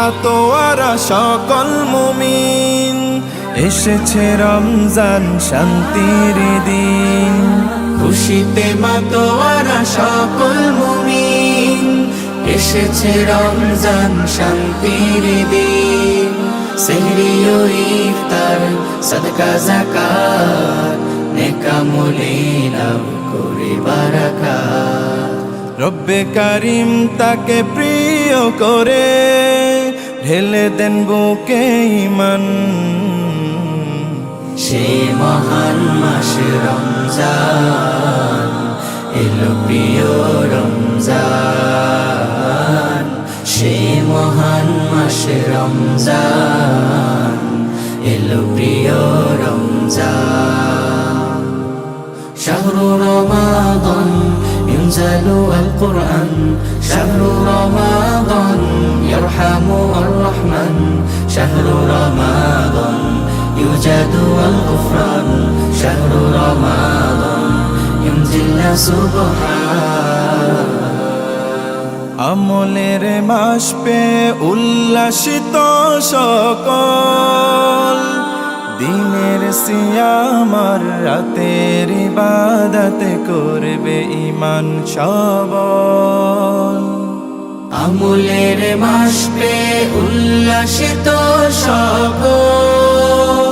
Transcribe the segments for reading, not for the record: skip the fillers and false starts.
মাতোয়ারা সকল মুমিন, এসেছে রমজান শান্তির দিন। খুশিতে মাতোয়ারা সকল মুমিন, এসেছে রমজান শান্তির দিন। সেহরি ও ইফতার, সাদকা যাকাত, নেক আমলে লাভ করে বারাকাত। রব্বে কারিম তাকে প্রিয় করে ঢেলে দেন বুকে ঈমান। সে মহান মাস রমজান, এলো প্রিয় রমজান। সে মহান মাস রমজান, এলো প্রিয় রমজান। শাহরু রমাদান ইনজালু আল কুরআন, শাহরু রমাদান ইয়ারহামু আর রহমান। শাহরু রমাদান ইউজাদু আল গুফরান, শাহরু রমাদান ইনজিলা সুবহান। আমলের মাস পে উল্লাসিত সকল, দিনের সিয়াম আর রাতের ইবাদত করবে ঈমান সবল। আমলের মাস পে উল্লাসিত সকল,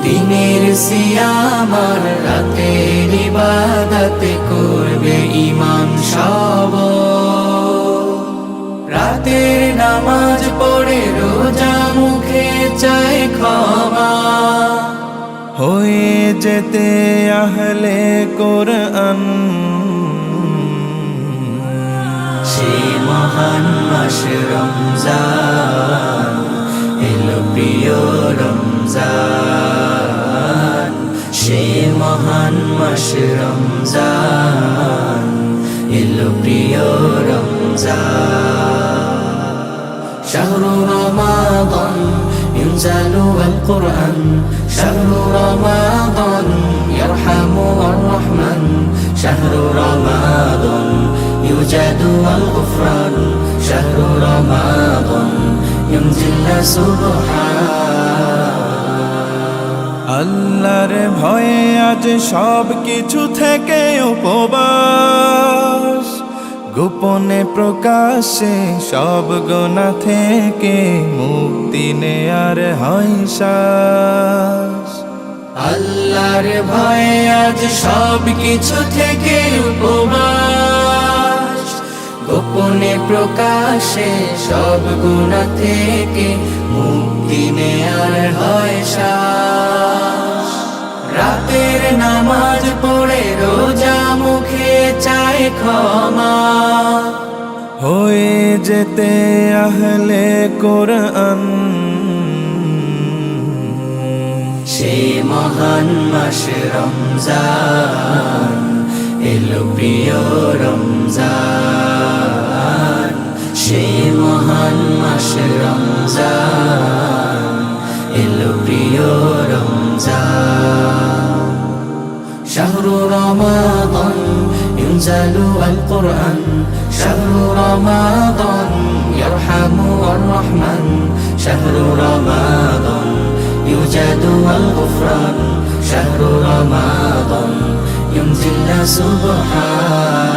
দিনের সিয়াম আর রাতের ইবাদত করবে ঈমান সবল। রাতের নামাজ পড়ে রোজা মুখে চায় ক্ষমা, হয়ে যেতে আহলে কোরআন। সে মহান মাস রমজান, এলো প্রিয় রমজান। সে মহান মাস রমজান, এলো প্রিয় রমজান। শাহরু রমাদান ইনজালু আল কুরআন, শাহরু রমাদান ইয়ারহামু আর রহমান। শাহরু রমাদান ইউজাদু আল গুফরান, শাহরু রমাদান ইনজিলা সুবহান। আল্লাহর ভয়ে আজ সব কিছু থেকে উপবাস, গোপনে প্রকাশে সব গুনাহ থেকে মুক্তি নেয়ার হয় শ্বাস। আল্লাহর ভয়ে আজ সব কিছু থেকে উপবাস, গোপনে প্রকাশে সব গুনাহ থেকে মুক্তি নেয়ার হয় শ্বাস। রাতের নামাজ পড়ে রোজা মুখে চায় ক্ষমা, হয়ে যেতে আহলে কোরআন। সে মহান মাস রমজান, এলো প্রিয় রমজান। সে মহান মাস রমজান, এলো প্রিয় রমজান। শাহরু রমাদান ইনজালু আল কুরআন, শাহরু রমাদান ইয়ারহামু আর রহমান। শাহরু রমাদান ইউজাদু আল গুফরান, শাহরু রমাদান ইনজিলা সুবহান।